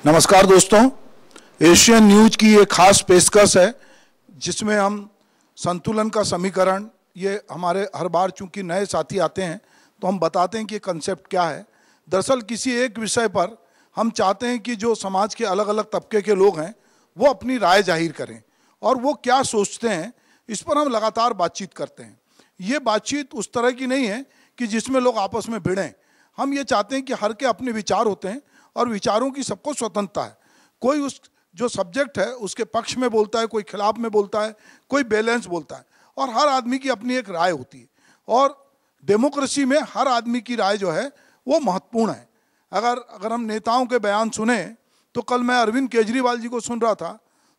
नमस्कार दोस्तों, Asian news की ये खास पेशकश है जिसमें हम संतुलन का समीकरण, ये हमारे हर बार चूंकि नए साथी आते हैं तो हम बताते हैं कि कंसेप्ट क्या है। दरअसल किसी एक विषय पर हम चाहते हैं कि जो समाज के अलग अलग तबके के लोग हैं वो अपनी राय जाहिर करें और वो क्या सोचते हैं इस पर हम लगातार बातचीत करते हैं। ये बातचीत उस तरह की नहीं है कि जिसमें लोग आपस में भिड़ें। हम ये चाहते हैं कि हर के अपने विचार होते हैं और विचारों की सबको स्वतंत्रता है। कोई उस जो सब्जेक्ट है उसके पक्ष में बोलता है, कोई खिलाफ में बोलता है, कोई बैलेंस बोलता है और हर आदमी की अपनी एक राय होती है। और डेमोक्रेसी में हर आदमी की राय जो है वो महत्वपूर्ण है। अगर हम नेताओं के बयान सुने तो कल मैं अरविंद केजरीवाल जी को सुन रहा था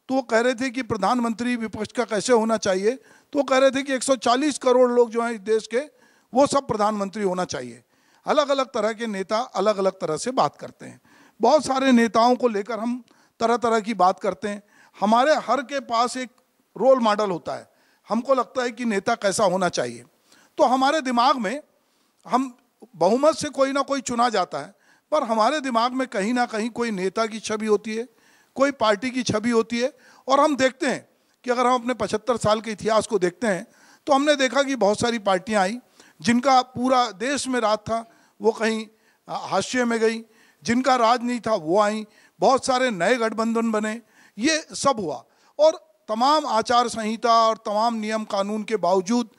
तो वो कह रहे थे कि प्रधानमंत्री विपक्ष का कैसे होना चाहिए। तो वो कह रहे थे कि 140 करोड़ लोग जो हैं इस देश के वो सब प्रधानमंत्री होना चाहिए। अलग अलग तरह के नेता अलग अलग तरह से बात करते हैं। बहुत सारे नेताओं को लेकर हम तरह तरह की बात करते हैं। हमारे हर के पास एक रोल मॉडल होता है। हमको लगता है कि नेता कैसा होना चाहिए। तो हमारे दिमाग में हम बहुमत से कोई ना कोई चुना जाता है, पर हमारे दिमाग में कहीं ना कहीं कोई नेता की छवि होती है, कोई पार्टी की छवि होती है। और हम देखते हैं कि अगर हम अपने 75 साल के इतिहास को देखते हैं तो हमने देखा कि बहुत सारी पार्टियां आई जिनका पूरा देश में राज था, वो कहीं हाशिए में गई। जिनका राज नहीं था वो आई। बहुत सारे नए गठबंधन बने। ये सब हुआ और तमाम आचार संहिता और तमाम नियम कानून के बावजूद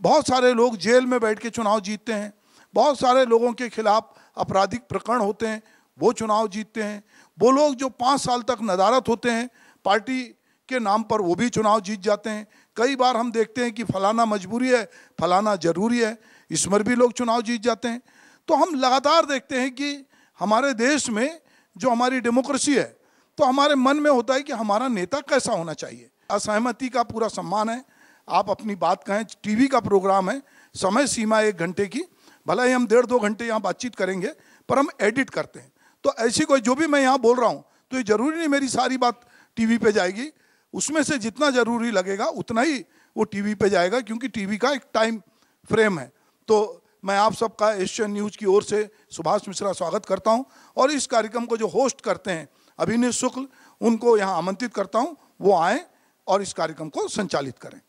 बहुत सारे लोग जेल में बैठ के चुनाव जीतते हैं। बहुत सारे लोगों के खिलाफ आपराधिक प्रकरण होते हैं, वो चुनाव जीतते हैं। वो लोग जो 5 साल तक नदारत होते हैं पार्टी के नाम पर, वो भी चुनाव जीत जाते हैं। कई बार हम देखते हैं कि फलाना मजबूरी है, फलाना जरूरी है, इसमें भी लोग चुनाव जीत जाते हैं। तो हम लगातार देखते हैं कि हमारे देश में जो हमारी डेमोक्रेसी है तो हमारे मन में होता है कि हमारा नेता कैसा होना चाहिए। असहमति का पूरा सम्मान है, आप अपनी बात कहें। टीवी का प्रोग्राम है, समय सीमा 1 घंटे की, भला ही हम 1.5-2 घंटे यहाँ बातचीत करेंगे पर हम एडिट करते हैं। तो ऐसी कोई जो भी मैं यहाँ बोल रहा हूँ तो ये जरूरी नहीं मेरी सारी बात टीवी पे जाएगी। उसमें से जितना जरूरी लगेगा उतना ही वो टीवी पे जाएगा, क्योंकि टीवी का एक टाइम फ्रेम है। तो मैं आप सबका एशियन न्यूज की ओर से सुभाष मिश्रा स्वागत करता हूं और इस कार्यक्रम को जो होस्ट करते हैं अभिनीत शुक्ल, उनको यहां आमंत्रित करता हूं वो आए और इस कार्यक्रम को संचालित करें।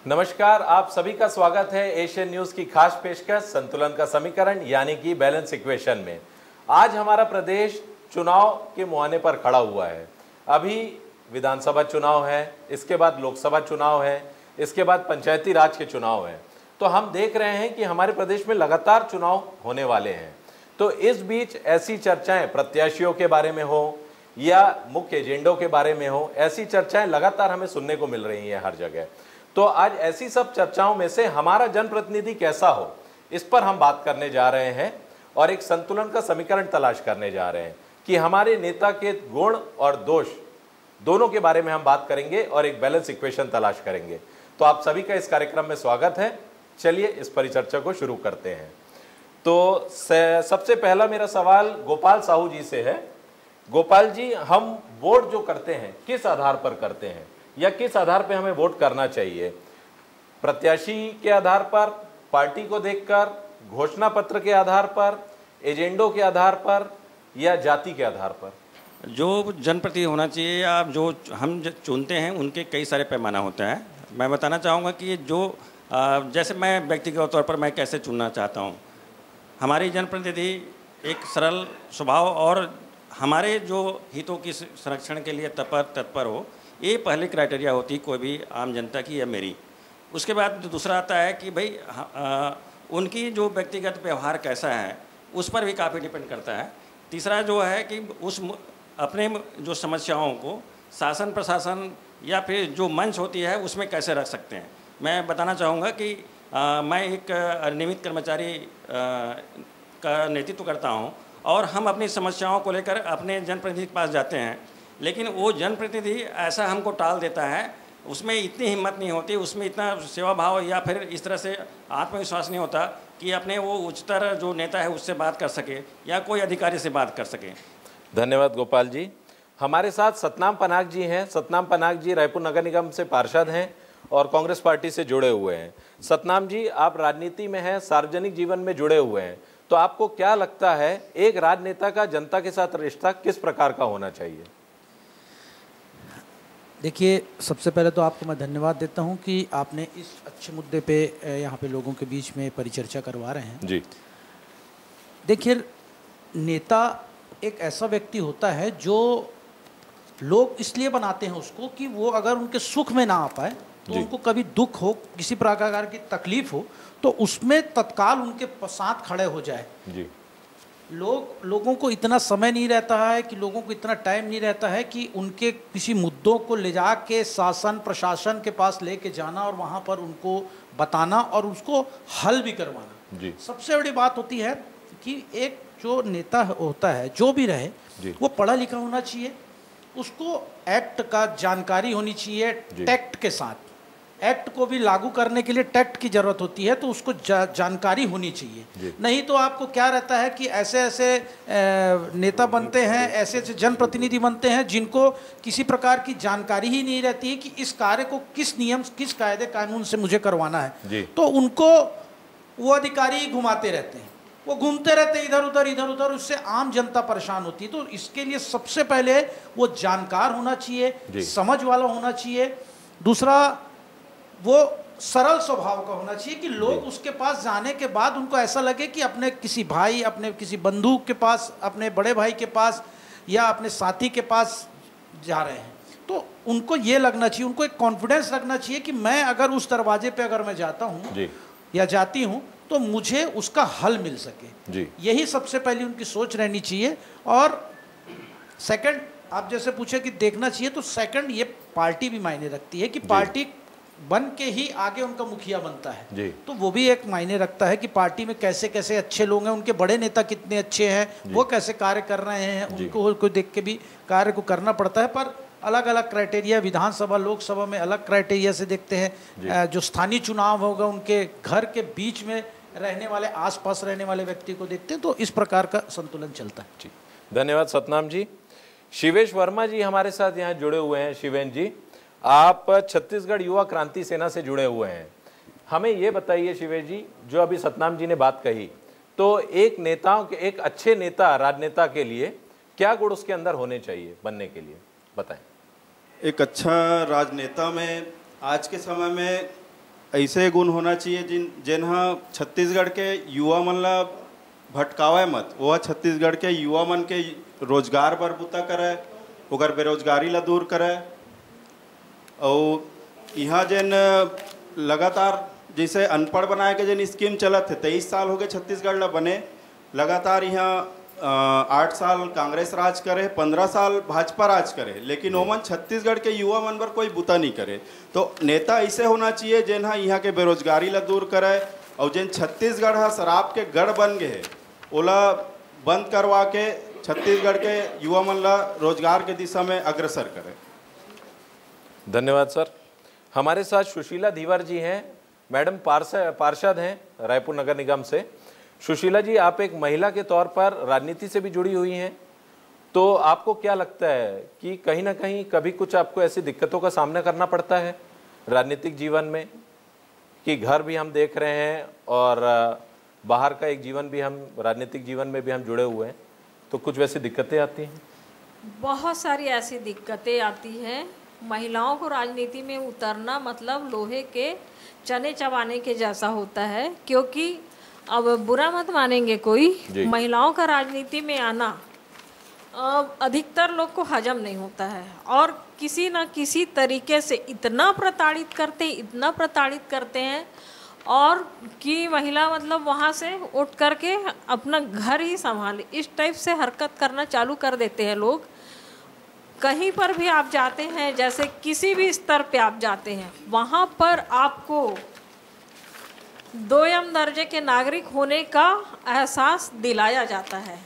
नमस्कार, आप सभी का स्वागत है एशियन न्यूज की खास पेशकश संतुलन का समीकरण यानी कि बैलेंस इक्वेशन में। आज हमारा प्रदेश चुनाव के मुहाने पर खड़ा हुआ है। अभी विधानसभा चुनाव है, इसके बाद लोकसभा चुनाव है, इसके बाद पंचायती राज के चुनाव है। तो हम देख रहे हैं कि हमारे प्रदेश में लगातार चुनाव होने वाले हैं। तो इस बीच ऐसी चर्चाएं प्रत्याशियों के बारे में हो या मुख्य एजेंडों के बारे में हो, ऐसी चर्चाएं लगातार हमें सुनने को मिल रही हैं हर जगह। तो आज ऐसी सब चर्चाओं में से हमारा जनप्रतिनिधि कैसा हो, इस पर हम बात करने जा रहे हैं और एक संतुलन का समीकरण तलाश करने जा रहे हैं कि हमारे नेता के गुण और दोष दोनों के बारे में हम बात करेंगे और एक बैलेंस इक्वेशन तलाश करेंगे। तो आप सभी का इस कार्यक्रम में स्वागत है। चलिए इस परिचर्चा को शुरू करते हैं। तो सबसे पहला मेरा सवाल गोपाल साहू जी से है। गोपाल जी, हम वोट जो करते हैं किस आधार पर करते हैं या किस आधार पर हमें वोट करना चाहिए? प्रत्याशी के आधार पर, पार्टी को देखकर, घोषणा पत्र के आधार पर, एजेंडों के आधार पर या जाति के आधार पर? जो जनप्रतिनिधि होना चाहिए या जो हम चुनते हैं उनके कई सारे पैमाना होते हैं। मैं बताना चाहूँगा कि जो जैसे मैं व्यक्तिगत तौर पर मैं कैसे चुनना चाहता हूँ। हमारी जनप्रतिनिधि एक सरल स्वभाव और हमारे जो हितों की संरक्षण के लिए तत्पर हो, ये पहले क्राइटेरिया होती है कोई भी आम जनता की या मेरी। उसके बाद दूसरा आता है कि भाई उनकी जो व्यक्तिगत व्यवहार कैसा है उस पर भी काफ़ी डिपेंड करता है। तीसरा जो है कि उस अपने जो समस्याओं को शासन प्रशासन या फिर जो मंच होती है उसमें कैसे रख सकते हैं। मैं बताना चाहूँगा कि मैं एक नियमित कर्मचारी का नेतृत्व करता हूँ और हम अपनी समस्याओं को लेकर अपने जनप्रतिनिधि के पास जाते हैं, लेकिन वो जनप्रतिनिधि ऐसा हमको टाल देता है, उसमें इतनी हिम्मत नहीं होती, उसमें इतना सेवा भाव या फिर इस तरह से आत्मविश्वास नहीं होता कि अपने वो उच्चतर जो नेता है उससे बात कर सके या कोई अधिकारी से बात कर सके। धन्यवाद गोपाल जी। हमारे साथ सतनाम पनाग जी हैं। सतनाम पनाग जी रायपुर नगर निगम से पार्षद हैं और कांग्रेस पार्टी से जुड़े हुए हैं। सतनाम जी, आप राजनीति में हैं, सार्वजनिक जीवन में जुड़े हुए हैं, तो आपको क्या लगता है एक राजनेता का जनता के साथ रिश्ता किस प्रकार का होना चाहिए? देखिए, सबसे पहले तो आपको मैं धन्यवाद देता हूं कि आपने इस अच्छे मुद्दे पे यहाँ पे लोगों के बीच में परिचर्चा करवा रहे हैं जी। देखिए, नेता एक ऐसा व्यक्ति होता है जो लोग इसलिए बनाते हैं उसको कि वो अगर उनके सुख में ना आ पाए तो उनको कभी दुख हो, किसी प्रकार की तकलीफ हो, तो उसमें तत्काल उनके साथ खड़े हो जाए जी। लोगों को इतना समय नहीं रहता है कि लोगों को इतना टाइम नहीं रहता है कि उनके किसी मुद्दों को ले जा के शासन प्रशासन के पास लेके जाना और वहाँ पर उनको बताना और उसको हल भी करवाना जी। सबसे बड़ी बात होती है कि एक जो नेता होता है, जो भी रहे, वो पढ़ा लिखा होना चाहिए, उसको एक्ट का जानकारी होनी चाहिए, टैक्ट के साथ। एक्ट को भी लागू करने के लिए टैक्ट की जरूरत होती है, तो उसको जानकारी होनी चाहिए। नहीं तो आपको क्या रहता है कि ऐसे ऐसे नेता बनते हैं, ऐसे ऐसे जनप्रतिनिधि बनते हैं जिनको किसी प्रकार की जानकारी ही नहीं रहती है कि इस कार्य को किस नियम, किस कायदे कानून से मुझे करवाना है। तो उनको वो अधिकारी ही घुमाते रहते हैं, वो घूमते रहते हैं इधर उधर, उससे आम जनता परेशान होती है। तो इसके लिए सबसे पहले वो जानकार होना चाहिए, समझ वाला होना चाहिए। दूसरा, वो सरल स्वभाव का होना चाहिए कि लोग उसके पास जाने के बाद उनको ऐसा लगे कि अपने किसी भाई, अपने किसी बंधु के पास, अपने बड़े भाई के पास या अपने साथी के पास जा रहे हैं। तो उनको ये लगना चाहिए, उनको एक कॉन्फिडेंस रखना चाहिए कि मैं अगर उस दरवाजे पे अगर मैं जाता हूँ या जाती हूँ तो मुझे उसका हल मिल सके। यही सबसे पहले उनकी सोच रहनी चाहिए। और सेकंड, आप जैसे पूछे कि देखना चाहिए, तो सेकंड ये पार्टी भी मायने रखती है कि पार्टी बन के ही आगे उनका मुखिया बनता है। तो वो भी एक मायने रखता है कि पार्टी में कैसे कैसे अच्छे लोग हैं, उनके बड़े नेता कितने अच्छे हैं, वो कैसे कार्य कर रहे हैं, उनको देख के भी कार्य को करना पड़ता है। पर अलग अलग क्राइटेरिया, विधानसभा लोकसभा में अलग क्राइटेरिया से देखते हैं। जो स्थानीय चुनाव होगा उनके घर के बीच में रहने वाले, आसपास रहने वाले व्यक्ति को देखते हैं। तो इस प्रकार का संतुलन चलता है। जी, धन्यवाद सतनाम जी। शिवेश वर्मा जी हमारे साथ यहाँ जुड़े हुए हैं। शिवेन जी, आप छत्तीसगढ़ युवा क्रांति सेना से जुड़े हुए हैं। हमें ये बताइए शिवेश जी, जो अभी सतनाम जी ने बात कही, तो एक नेताओं के, एक अच्छे नेता, राजनेता के लिए क्या गुण उसके अंदर होने चाहिए बनने के लिए, बताएं। एक अच्छा राजनेता में आज के समय में ऐसे गुण होना चाहिए जिन्हा छत्तीसगढ़ के युवा मन ला भटकावे मत। वह छत्तीसगढ़ के युवा मन के रोजगार पर बुता करे, ओकर बेरोजगारी ला दूर करे। और यहाँ जिन लगातार जैसे अनपढ़ बनाए के जिन स्कीम चलत है, 23 साल हो गए छत्तीसगढ़ ला बने। लगातार यहाँ 8 साल कांग्रेस राज करे, 15 साल भाजपा राज करे, लेकिन ओमन छत्तीसगढ़ के युवा मन पर कोई बुता नहीं करे। तो नेता ऐसे होना चाहिए जिन यहाँ के बेरोजगारी ला दूर करे, और जिन छत्तीसगढ़ हा शराब के गढ़ बन गए ओला बंद करवा के छत्तीसगढ़ के युवा मन ला रोजगार के दिशा में अग्रसर करे। धन्यवाद सर। हमारे साथ सुशीला धीवर जी हैं, मैडम पार्षद हैं रायपुर नगर निगम से। सुशीला जी, आप एक महिला के तौर पर राजनीति से भी जुड़ी हुई हैं, तो आपको क्या लगता है कि कहीं ना कहीं कभी कुछ आपको ऐसी दिक्कतों का सामना करना पड़ता है राजनीतिक जीवन में, कि घर भी हम देख रहे हैं और बाहर का एक जीवन भी हम, राजनीतिक जीवन में भी हम जुड़े हुए हैं, तो कुछ वैसी दिक्कतें आती हैं? बहुत सारी ऐसी दिक्कतें आती हैं। महिलाओं को राजनीति में उतरना मतलब लोहे के चने चबाने के जैसा होता है, क्योंकि अब बुरा मत मानेंगे कोई, महिलाओं का राजनीति में आना अधिकतर लोग को हजम नहीं होता है, और किसी न किसी तरीके से इतना प्रताड़ित करते हैं और कि महिला मतलब वहाँ से उठ करके अपना घर ही संभाले, इस टाइप से हरकत करना चालू कर देते हैं लोग। कहीं पर भी आप जाते हैं, जैसे किसी भी स्तर पे आप जाते हैं, वहाँ पर आपको दोयम दर्जे के नागरिक होने का एहसास दिलाया जाता है,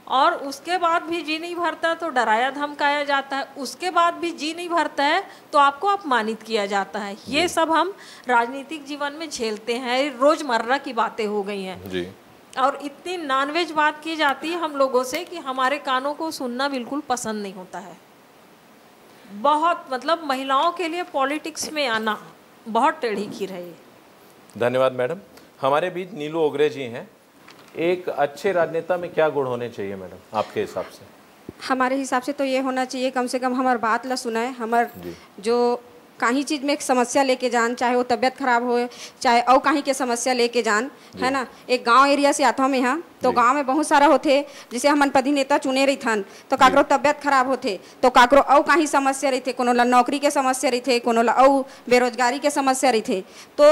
और उसके बाद भी जी नहीं भरता तो डराया धमकाया जाता है, उसके बाद भी जी नहीं भरता है तो आपको अपमानित किया जाता है। ये सब हम राजनीतिक जीवन में झेलते हैं, रोजमर्रा की बातें हो गई हैं जी। और इतनी नॉनवेज बात की जाती है हम लोगों से कि हमारे कानों को सुनना बिल्कुल पसंद नहीं होता है। बहुत मतलब महिलाओं के लिए पॉलिटिक्स में आना बहुत टेढ़ी खीर है ये। धन्यवाद मैडम। हमारे बीच नीलू ओगरे जी हैं। एक अच्छे राजनेता में क्या गुण होने चाहिए मैडम आपके हिसाब से? हमारे हिसाब से तो ये होना चाहिए कम से कम हमार बात ला सुनाए, हमार जो कहीं चीज़ में एक समस्या लेके जान, चाहे वो तबीयत खराब हो चाहे और कहीं के समस्या लेके जान, है ना। एक गांव एरिया से आता हूँ मैं यहाँ, तो गांव में बहुत सारा होते जिसे हम मनपदी नेता चुने रही थन, तो काकरो तबियत खराब होते तो काकरो और कहीं समस्या रही थे, कोनो ला नौकरी के समस्या रही थे, कोनो ला और बेरोजगारी के समस्या रही थे, तो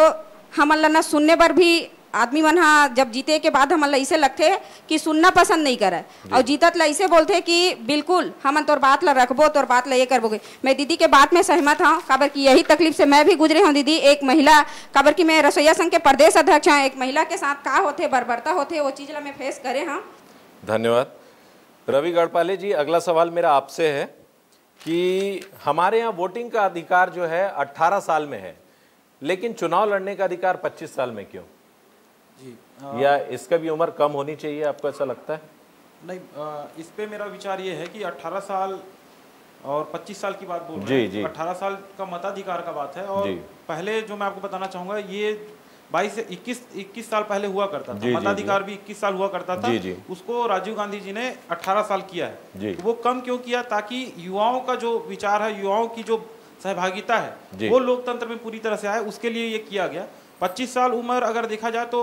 हमन ला ना सुनने पर भी आदमी मन हाँ जब जीते के बाद हमन ला ऐसे लगते कि सुनना पसंद नहीं करे, और जीतत ला ऐसे बोलते कि बिल्कुल हमन तोर बात ला रखबो, तोर बात ला ये करबोगे। मैं दीदी के बात में सहमत हूँ, काबर की यही तकलीफ से मैं भी गुजरे हूँ दीदी, एक महिला, काबर की मैं रसोईया संघ के प्रदेश अध्यक्ष हूँ, एक महिला के साथ का होते बर्बरता होते वो चीज़ ला मैं फेस करे हाँ। धन्यवाद रवि गढ़पाले जी। अगला सवाल मेरा आपसे है कि हमारे यहाँ वोटिंग का अधिकार जो है 18 साल में है, लेकिन चुनाव लड़ने का अधिकार 25 साल में क्यों जी? या इसका भी उम्र कम होनी चाहिए, आपको ऐसा लगता है? नहीं, इस पे मेरा विचार ये है कि 18 साल और 25 साल की बात बोल रहे हैं। जी। 18 साल का मताधिकार का बात है, और पहले जो मैं आपको बताना चाहूँगा ये 22 से 21 साल पहले हुआ करता था, मताधिकार भी 21 साल हुआ करता था। उसको राजीव गांधी जी ने 18 साल किया है। वो कम क्यों किया? ताकि युवाओं का जो विचार है, युवाओं की जो सहभागिता है वो लोकतंत्र में पूरी तरह से आए, उसके लिए ये किया गया। 25 साल उम्र अगर देखा जाए तो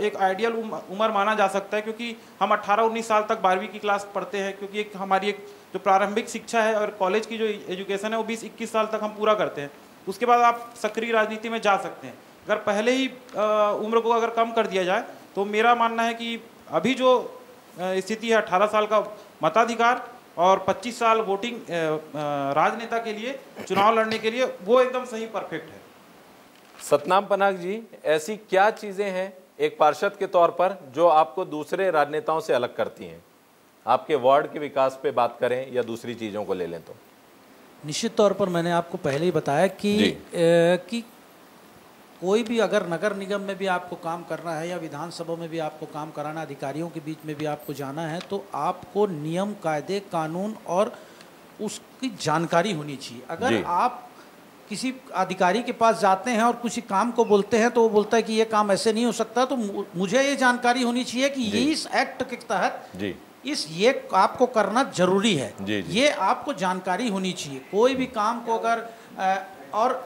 एक आइडियल उम्र माना जा सकता है, क्योंकि हम 18-19 साल तक 12वीं की क्लास पढ़ते हैं, क्योंकि एक हमारी एक जो प्रारंभिक शिक्षा है और कॉलेज की जो एजुकेशन है वो 20-21 साल तक हम पूरा करते हैं। उसके बाद आप सक्रिय राजनीति में जा सकते हैं। अगर पहले ही उम्र को अगर कम कर दिया जाए तो मेरा मानना है कि अभी जो स्थिति है 18 साल का मताधिकार और 25 साल वोटिंग राजनेता के लिए, चुनाव लड़ने के लिए, वो एकदम सही परफेक्ट है। सतनाम पनाग जी, ऐसी क्या चीजें हैं एक पार्षद के तौर पर जो आपको दूसरे राजनेताओं से अलग करती हैं? आपके वार्ड के विकास पे बात करें या दूसरी चीजों को ले लें तो? निश्चित तौर पर मैंने आपको पहले ही बताया कि कोई भी अगर नगर निगम में भी आपको काम करना है या विधानसभा में भी आपको काम कराना, अधिकारियों के बीच में भी आपको जाना है, तो आपको नियम, कायदे, कानून और उसकी जानकारी होनी चाहिए। अगर आप किसी अधिकारी के पास जाते हैं और किसी काम को बोलते हैं तो वो बोलता है कि ये काम ऐसे नहीं हो सकता, तो मुझे ये जानकारी होनी चाहिए कि ये इस एक्ट के तहत ये आपको करना जरूरी है। ये आपको जानकारी होनी चाहिए। कोई भी काम को अगर और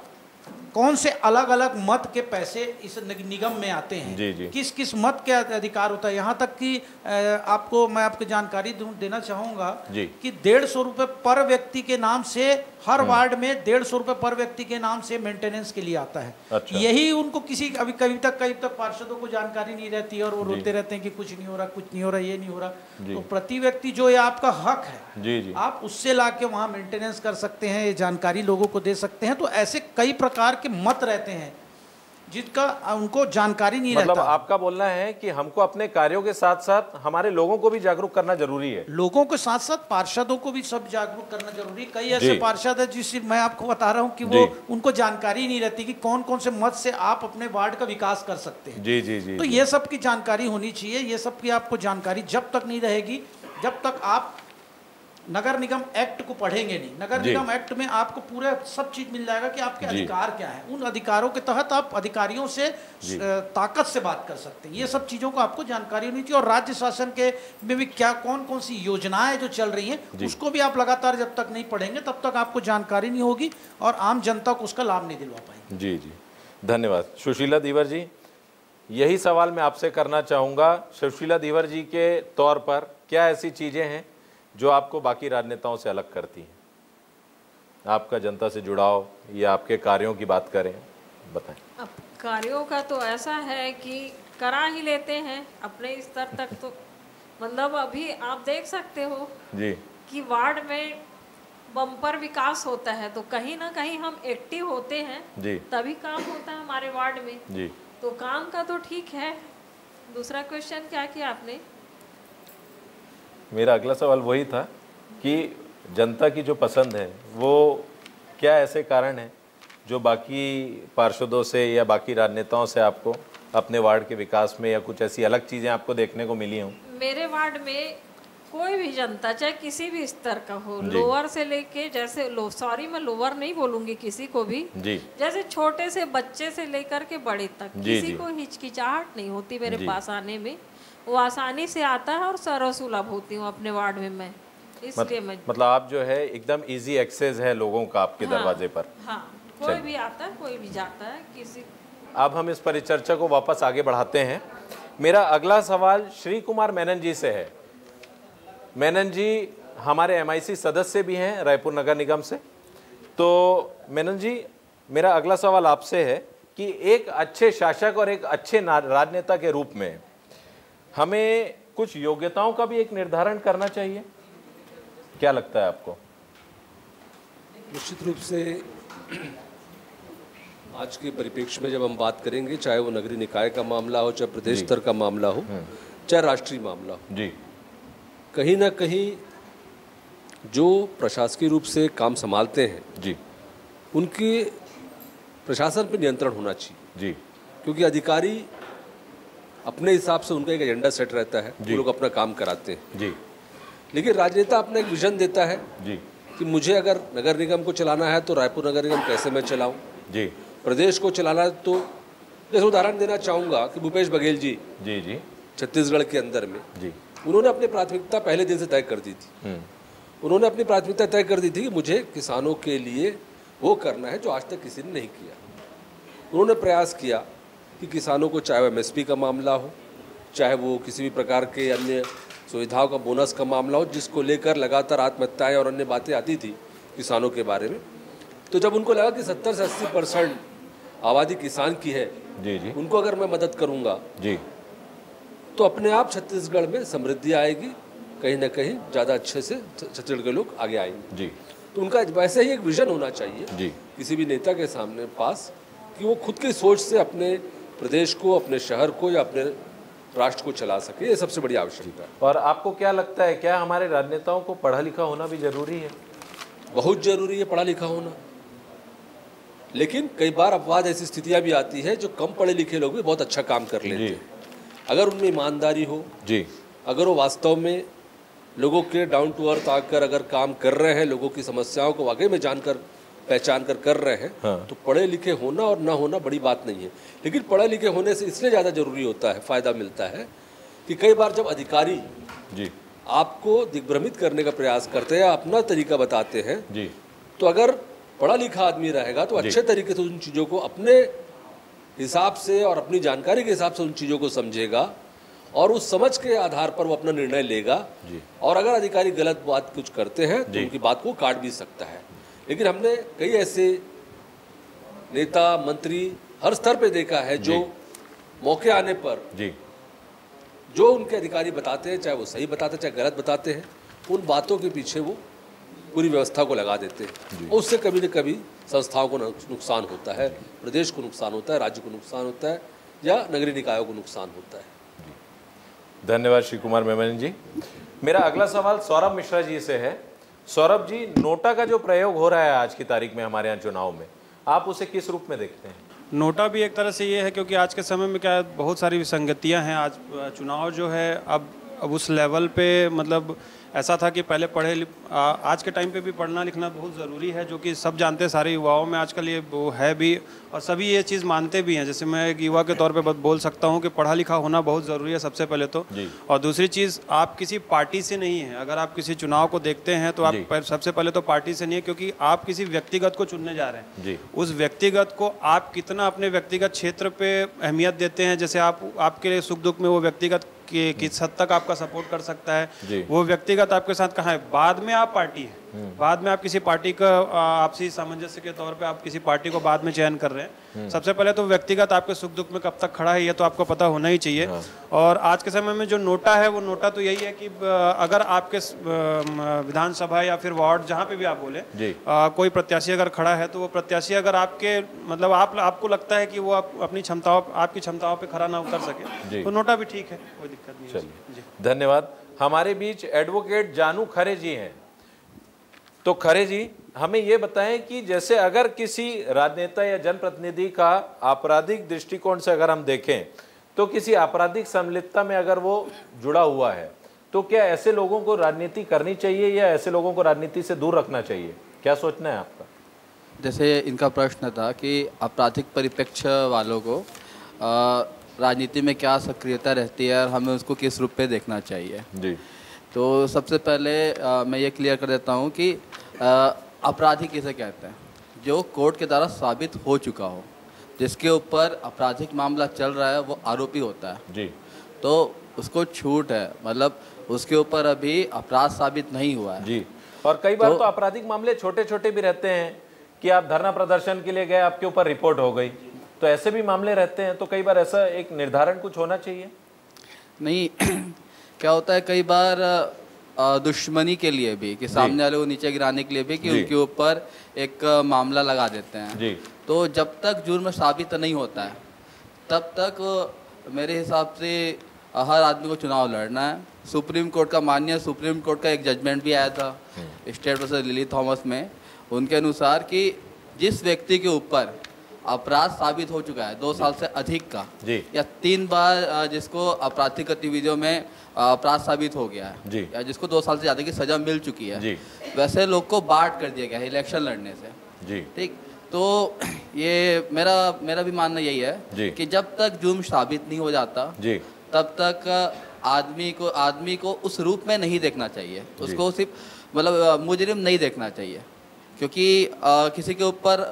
कौन से अलग अलग मत के पैसे इस निगम में आते हैं, किस किस मत के अधिकार होता है, यहाँ तक कि मैं आपको जानकारी देना चाहूँगा कि 150 रुपये पर व्यक्ति के नाम से हर वार्ड में 150 रुपये पर व्यक्ति के नाम से मेंटेनेंस के लिए आता है। अच्छा। यही उनको कभी तक पार्षदों को जानकारी नहीं रहती है और वो रोते रहते हैं कि कुछ नहीं हो रहा, कुछ नहीं हो रहा, ये नहीं हो रहा। तो प्रति व्यक्ति जो ये आपका हक है, आप उससे ला के वहाँ मेंटेनेंस कर सकते हैं, ये जानकारी लोगों को दे सकते हैं। तो ऐसे कई प्रकार के मत रहते हैं जिसका उनको जानकारी नहीं रहता। मतलब आपका बोलना है कि हमको अपने कार्यों के साथ साथ हमारे लोगों को भी जागरूक करना जरूरी है। लोगों के साथ साथ पार्षदों को भी सब जागरूक करना जरूरी है। कई ऐसे पार्षद है जिससे मैं आपको बता रहा हूं कि वो उनको जानकारी नहीं रहती कि कौन कौन से मत से आप अपने वार्ड का विकास कर सकते हैं। जी। तो ये सब की जानकारी होनी चाहिए। ये सब की आपको जानकारी जब तक नहीं रहेगी, जब तक आप नगर निगम एक्ट को पढ़ेंगे नहीं। नगर निगम एक्ट में आपको पूरा सब चीज मिल जाएगा कि आपके अधिकार क्या है। उन अधिकारों के तहत आप अधिकारियों से ताकत से बात कर सकते हैं। ये सब चीजों को आपको जानकारी होनी चाहिए। और राज्य शासन के में भी क्या कौन कौन सी योजनाएं जो चल रही हैं उसको भी आप लगातार जब तक नहीं पढ़ेंगे तब तक आपको जानकारी नहीं होगी और आम जनता को उसका लाभ नहीं दिलवा पाएंगे। जी, धन्यवाद। सुशीला धीवर जी, यही सवाल मैं आपसे करना चाहूँगा। सुशीला धीवर जी के तौर पर क्या ऐसी चीज़ें हैं जो आपको बाकी राजनेताओं से अलग करती हैं? आपका जनता से जुड़ाव या आपके कार्यों की बात करें, बताएं। अब कार्यों का तो ऐसा है कि करा ही लेते हैं अपने स्तर तक। तो मतलब अभी आप देख सकते हो कि वार्ड में बम्पर विकास होता है, तो कहीं ना कहीं हम एक्टिव होते हैं तभी काम होता है हमारे वार्ड में। तो काम का तो ठीक है। दूसरा क्वेश्चन क्या किया आपने? मेरा अगला सवाल वही था कि जनता की जो पसंद है वो क्या ऐसे कारण हैं जो बाकी पार्षदों से या बाकी राजनेताओं से आपको अपने वार्ड के विकास में या कुछ ऐसी अलग चीज़ें आपको देखने को मिली हों? मेरे वार्ड में कोई भी जनता चाहे किसी भी स्तर का हो, लोअर से लेके, जैसे सॉरी मैं लोअर नहीं बोलूंगी किसी को भी जी, जैसे छोटे से बच्चे से लेकर के बड़े तक जी, किसी जी, को हिचकिचाहट नहीं होती मेरे जी, पास आने में। वो आसानी से आता है और सर्वसुलभ होती हूँ अपने वार्ड में मैं, इसलिए मैं मतलब आप जो है एकदम इजी एक्सेस है लोगों का आपके दरवाजे पर। हाँ, कोई भी आता है, कोई भी जाता है, किसी। अब हम इस परिचर्चा को वापस आगे बढ़ाते हैं। मेरा अगला सवाल श्री कुमार मेनन जी से है। मेनन जी हमारे MIC सदस्य भी हैं रायपुर नगर निगम से। तो मेनन जी, मेरा अगला सवाल आपसे है कि एक अच्छे शासक और एक अच्छे राजनेता के रूप में हमें कुछ योग्यताओं का भी एक निर्धारण करना चाहिए, क्या लगता है आपको? निश्चित रूप से आज के परिप्रेक्ष्य में जब हम बात करेंगे, चाहे वो नगरीय निकाय का मामला हो, चाहे प्रदेश स्तर का मामला हो, चाहे राष्ट्रीय मामला हो जी, कहीं ना कहीं जो प्रशासकीय रूप से काम संभालते हैं जी, उनके प्रशासन पर नियंत्रण होना चाहिए जी, क्योंकि अधिकारी अपने हिसाब से उनका एक एजेंडा सेट रहता है, वो लोग अपना काम कराते हैं जी, लेकिन राजनेता अपना एक विजन देता है जी, कि मुझे अगर नगर निगम को चलाना है तो रायपुर नगर निगम कैसे मैं चलाऊं, जी, प्रदेश को चलाना है तो जैसे उदाहरण देना चाहूँगा कि भूपेश बघेल जी जी, जी, छत्तीसगढ़ के अंदर में जी, उन्होंने अपनी प्राथमिकता पहले दिन से तय कर दी थी। उन्होंने अपनी प्राथमिकता तय कर दी थी कि मुझे किसानों के लिए वो करना है जो आज तक किसी ने नहीं किया। उन्होंने प्रयास किया कि किसानों को चाहे वो MSP का मामला हो, चाहे वो किसी भी प्रकार के अन्य सुविधाओं का बोनस का मामला हो, जिसको लेकर लगातार आत्महत्याएं और अन्य बातें आती थी किसानों के बारे में। तो जब उनको लगा कि 70 से 80% आबादी किसान की है, जी, जी, उनको अगर मैं मदद करूंगा जी, तो अपने आप छत्तीसगढ़ में समृद्धि आएगी, कहीं ना कहीं ज़्यादा अच्छे से छत्तीसगढ़ के लोग आगे आएंगे जी, तो उनका वैसे ही एक विजन होना चाहिए जी, किसी भी नेता के सामने पास कि वो खुद की सोच से अपने प्रदेश को, अपने शहर को या अपने राष्ट्र को चला सके। ये सबसे बड़ी आवश्यकता है। और आपको क्या लगता है, क्या हमारे राजनेताओं को पढ़ा लिखा होना भी जरूरी है? बहुत जरूरी है पढ़ा लिखा होना, लेकिन कई बार अपवाद ऐसी स्थितियां भी आती है जो कम पढ़े लिखे लोग भी बहुत अच्छा काम कर लेते हैं। अगर उनमें ईमानदारी हो जी, अगर वो वास्तव में लोगों के डाउन टू अर्थ आकर अगर काम कर रहे हैं, लोगों की समस्याओं को वाकई में जानकर पहचान कर रहे हैं, तो पढ़े लिखे होना और ना होना बड़ी बात नहीं है। लेकिन पढ़े लिखे होने से इसलिए ज़्यादा जरूरी होता है, फ़ायदा मिलता है कि कई बार जब अधिकारी जी, आपको दिग्भ्रमित करने का प्रयास करते हैं, अपना तरीका बताते हैं जी, तो अगर पढ़ा लिखा आदमी रहेगा तो अच्छे तरीके से उन चीज़ों को अपने हिसाब से और अपनी जानकारी के हिसाब से उन चीज़ों को समझेगा और उस समझ के आधार पर वो अपना निर्णय लेगा। और अगर अधिकारी गलत बात कुछ करते हैं तो उनकी बात को काट भी सकता है। लेकिन हमने कई ऐसे नेता मंत्री हर स्तर पे देखा है जो मौके आने पर जी, जो उनके अधिकारी बताते हैं, चाहे वो सही बताते हैं चाहे गलत बताते हैं, उन बातों के पीछे वो पूरी व्यवस्था को लगा देते हैं और उससे कभी न कभी संस्थाओं को नुकसान होता है, प्रदेश को नुकसान होता है, राज्य को नुकसान होता है या नगरीय निकायों को नुकसान होता है। धन्यवाद श्री कुमार मेमन जी। मेरा अगला सवाल सौरभ मिश्रा जी से है। सौरभ जी, नोटा का जो प्रयोग हो रहा है आज की तारीख में हमारे यहाँ चुनाव में, आप उसे किस रूप में देखते हैं? नोटा भी एक तरह से ये है क्योंकि आज के समय में क्या है, बहुत सारी विसंगतियां हैं। आज चुनाव जो है अब उस लेवल पे, मतलब ऐसा था कि पहले आज के टाइम पे भी पढ़ना लिखना बहुत ज़रूरी है, जो कि सब जानते हैं, सारे युवाओं में आजकल ये वो है भी और सभी ये चीज़ मानते भी हैं। जैसे मैं एक युवा के तौर पे बोल सकता हूँ कि पढ़ा लिखा होना बहुत ज़रूरी है सबसे पहले तो। और दूसरी चीज़, आप किसी पार्टी से नहीं है। अगर आप किसी चुनाव को देखते हैं तो आप सबसे पहले तो पार्टी से नहीं है, क्योंकि आप किसी व्यक्तिगत को चुनने जा रहे हैं। उस व्यक्तिगत को आप कितना अपने व्यक्तिगत क्षेत्र पे अहमियत देते हैं, जैसे आपके सुख दुख में वो व्यक्तिगत कि किस हद तक आपका सपोर्ट कर सकता है, वो व्यक्तिगत आपके साथ कहाँ है। बाद में आप पार्टी है, बाद में आप किसी पार्टी का आपसी सामंजस्य के तौर पे आप किसी पार्टी को बाद में चयन कर रहे हैं। सबसे पहले तो व्यक्तिगत आपके सुख दुख में कब तक खड़ा है ये तो आपको पता होना ही चाहिए। और आज के समय में जो नोटा है, वो नोटा तो यही है कि अगर आपके विधानसभा या फिर वार्ड जहाँ पे भी आप बोले कोई प्रत्याशी अगर खड़ा है, तो वो प्रत्याशी अगर आपके मतलब आपको लगता है कि वो आपकी क्षमताओं पे खड़ा ना उतर सके, तो नोटा भी ठीक है, कोई दिक्कत नहीं है। चलिए, धन्यवाद। हमारे बीच एडवोकेट जानू खरे जी हैं। तो खरे जी, हमें ये बताएं कि जैसे अगर किसी राजनेता या जनप्रतिनिधि का आपराधिक दृष्टिकोण से अगर हम देखें, तो किसी आपराधिक संलिप्तता में अगर वो जुड़ा हुआ है, तो क्या ऐसे लोगों को राजनीति करनी चाहिए या ऐसे लोगों को राजनीति से दूर रखना चाहिए? क्या सोचना है आपका? जैसे इनका प्रश्न था कि आपराधिक परिप्रेक्ष्य वालों को राजनीति में क्या सक्रियता रहती है और हमें उसको किस रूप में देखना चाहिए जी। तो सबसे पहले मैं ये क्लियर कर देता हूँ कि अपराधी किसे कहते हैं? जो कोर्ट के द्वारा साबित हो चुका हो, जिसके ऊपर आपराधिक मामला चल रहा है, वो आरोपी होता है जी। तो उसको छूट है, मतलब उसके ऊपर अभी अपराध साबित नहीं हुआ है जी। और कई बार तो आपराधिक मामले छोटे छोटे भी रहते हैं कि आप धरना प्रदर्शन के लिए गए, आपके ऊपर रिपोर्ट हो गई, तो ऐसे भी मामले रहते हैं। तो कई बार ऐसा एक निर्धारण कुछ होना चाहिए। नहीं क्या होता है कई बार दुश्मनी के लिए भी कि सामने वाले को नीचे गिराने के लिए भी कि उनके ऊपर एक मामला लगा देते हैं जी। तो जब तक जुर्म साबित नहीं होता है तब तक मेरे हिसाब से हर आदमी को चुनाव लड़ना है। सुप्रीम कोर्ट का माननीय सुप्रीम कोर्ट का एक जजमेंट भी आया था स्टेट वर्सेस लिली थॉमस में, उनके अनुसार कि जिस व्यक्ति के ऊपर अपराध साबित हो चुका है 2 साल से अधिक का या 3 बार जिसको आपराधिक गतिविधियों में अपराध साबित हो गया है या जिसको 2 साल से ज़्यादा की सजा मिल चुकी है, वैसे लोग को बार्ड कर दिया गया है इलेक्शन लड़ने से। ठीक, तो ये मेरा भी मानना यही है कि जब तक जुर्म साबित नहीं हो जाता तब तक आदमी को उस रूप में नहीं देखना चाहिए, उसको सिर्फ मतलब मुजरिम नहीं देखना चाहिए, क्योंकि किसी के ऊपर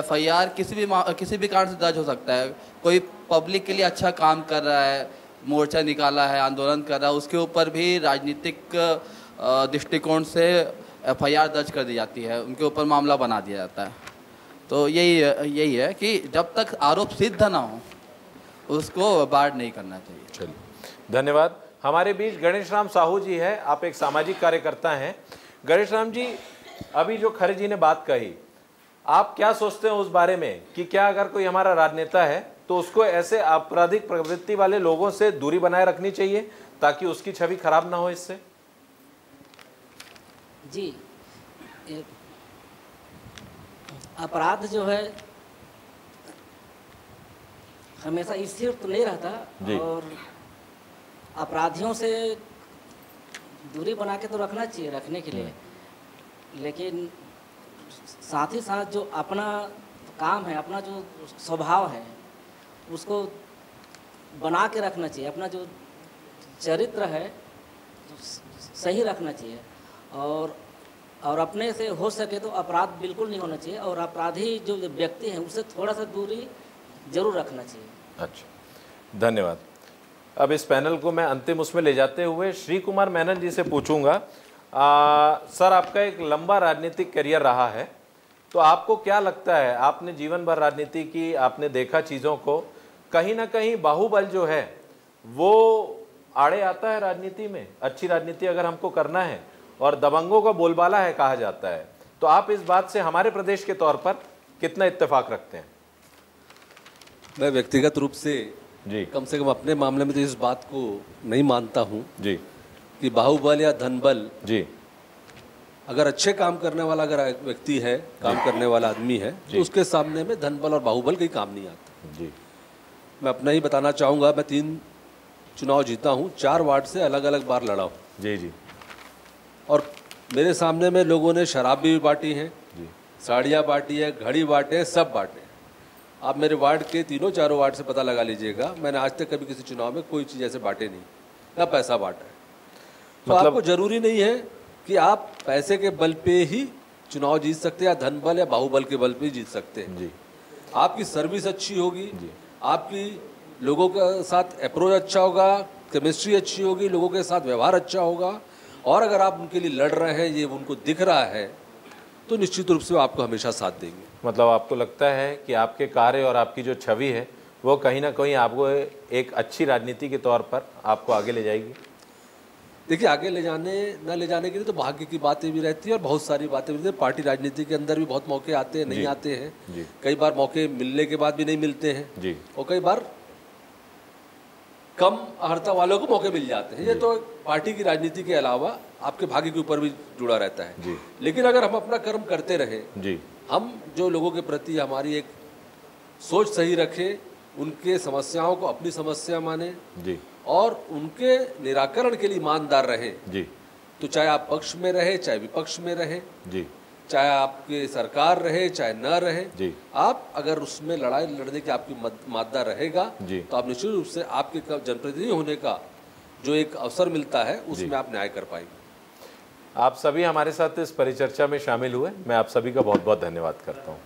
FIR किसी भी कारण से दर्ज हो सकता है। कोई पब्लिक के लिए अच्छा काम कर रहा है, मोर्चा निकाला है, आंदोलन कर रहा है, उसके ऊपर भी राजनीतिक दृष्टिकोण से FIR दर्ज कर दी जाती है, उनके ऊपर मामला बना दिया जाता है। तो यही है कि जब तक आरोप सिद्ध ना हो उसको बाढ़ नहीं करना चाहिए। चलिए, धन्यवाद। हमारे बीच गणेश राम साहू जी है, आप एक सामाजिक कार्यकर्ता हैं। गणेश राम जी, अभी जो खरे जी ने बात कही, आप क्या सोचते हैं उस बारे में कि क्या अगर कोई हमारा राजनेता है तो उसको ऐसे आपराधिक प्रवृत्ति वाले लोगों से दूरी बनाए रखनी चाहिए ताकि उसकी छवि खराब ना हो इससे? जी, अपराध जो है हमेशा स्थिर तो नहीं रहता और अपराधियों से दूरी बना के तो रखना चाहिए रखने के लिए, लेकिन साथ ही साथ जो अपना काम है, अपना जो स्वभाव है, उसको बना के रखना चाहिए। अपना जो चरित्र है सही रखना चाहिए और अपने से हो सके तो अपराध बिल्कुल नहीं होना चाहिए और अपराधी जो व्यक्ति हैं उससे थोड़ा सा दूरी जरूर रखना चाहिए। अच्छा, धन्यवाद। अब इस पैनल को मैं अंतिम उसमें ले जाते हुए श्री कुमार मेनन जी से पूछूंगा। सर, आपका एक लंबा राजनीतिक करियर रहा है, तो आपको क्या लगता है, आपने जीवन भर राजनीति की, आपने देखा चीज़ों को, कहीं ना कहीं बाहुबल जो है वो आड़े आता है राजनीति में? अच्छी राजनीति अगर हमको करना है और दबंगों का बोलबाला है कहा जाता है, तो आप इस बात से हमारे प्रदेश के तौर पर कितना इत्तेफाक रखते हैं? मैं व्यक्तिगत रूप से कम से कम अपने मामले में तो इस बात को नहीं मानता हूँ कि बाहुबल या धनबल अगर अच्छे काम करने वाला अगर व्यक्ति है, काम करने वाला आदमी है, तो उसके सामने में धनबल और बाहुबल कहीं काम नहीं आता। मैं अपना ही बताना चाहूँगा, मैं 3 चुनाव जीता हूँ, 4 वार्ड से अलग अलग बार लड़ा हूँ और मेरे सामने में लोगों ने शराब भी बांटी है, साड़ियाँ बांटी है, घड़ी बांटे, सब बांटे। आप मेरे वार्ड के 3-4 वार्ड से पता लगा लीजिएगा, मैंने आज तक कभी किसी चुनाव में कोई चीज़ ऐसे बांटे नहीं, ना पैसा बांटा है। तो मतलब आपको जरूरी नहीं है कि आप पैसे के बल पे ही चुनाव जीत सकते हैं या धनबल या बाहुबल के बल पे जीत सकते हैं। आपकी सर्विस अच्छी होगी, आपकी लोगों के साथ अप्रोच अच्छा होगा, केमिस्ट्री अच्छी होगी, लोगों के साथ व्यवहार अच्छा होगा, और अगर आप उनके लिए लड़ रहे हैं, ये उनको दिख रहा है, तो निश्चित रूप से वो आपको हमेशा साथ देंगे। मतलब आपको लगता है कि आपके कार्य और आपकी जो छवि है वो कहीं ना कहीं आपको एक अच्छी राजनीति के तौर पर आपको आगे ले जाएगी? देखिए, आगे ले जाने न ले जाने के लिए तो भाग्य की बातें भी रहती है और बहुत सारी बातें भी रहती है। पार्टी राजनीति के अंदर भी बहुत मौके आते हैं, नहीं आते हैं, कई बार मौके मिलने के बाद भी नहीं मिलते हैं और कई बार कम अर्हता वालों को मौके मिल जाते हैं। ये तो पार्टी की राजनीति के अलावा आपके भाग्य के ऊपर भी जुड़ा रहता है। लेकिन अगर हम अपना कर्म करते रहें, हम जो लोगों के प्रति हमारी एक सोच सही रखें, उनके समस्याओं को अपनी समस्या माने जी, और उनके निराकरण के लिए ईमानदार रहे जी। तो चाहे आप पक्ष में रहे चाहे विपक्ष में रहे जी, चाहे आपकी सरकार रहे चाहे न रहे जी, आप अगर उसमें लड़ाई लड़ने की आपकी मादा रहेगा जी, तो आप निश्चित रूप से आपके जनप्रतिनिधि होने का जो एक अवसर मिलता है उसमें आप न्याय कर पाएंगे। आप सभी हमारे साथ इस परिचर्चा में शामिल हुए, मैं आप सभी का बहुत बहुत धन्यवाद करता हूँ।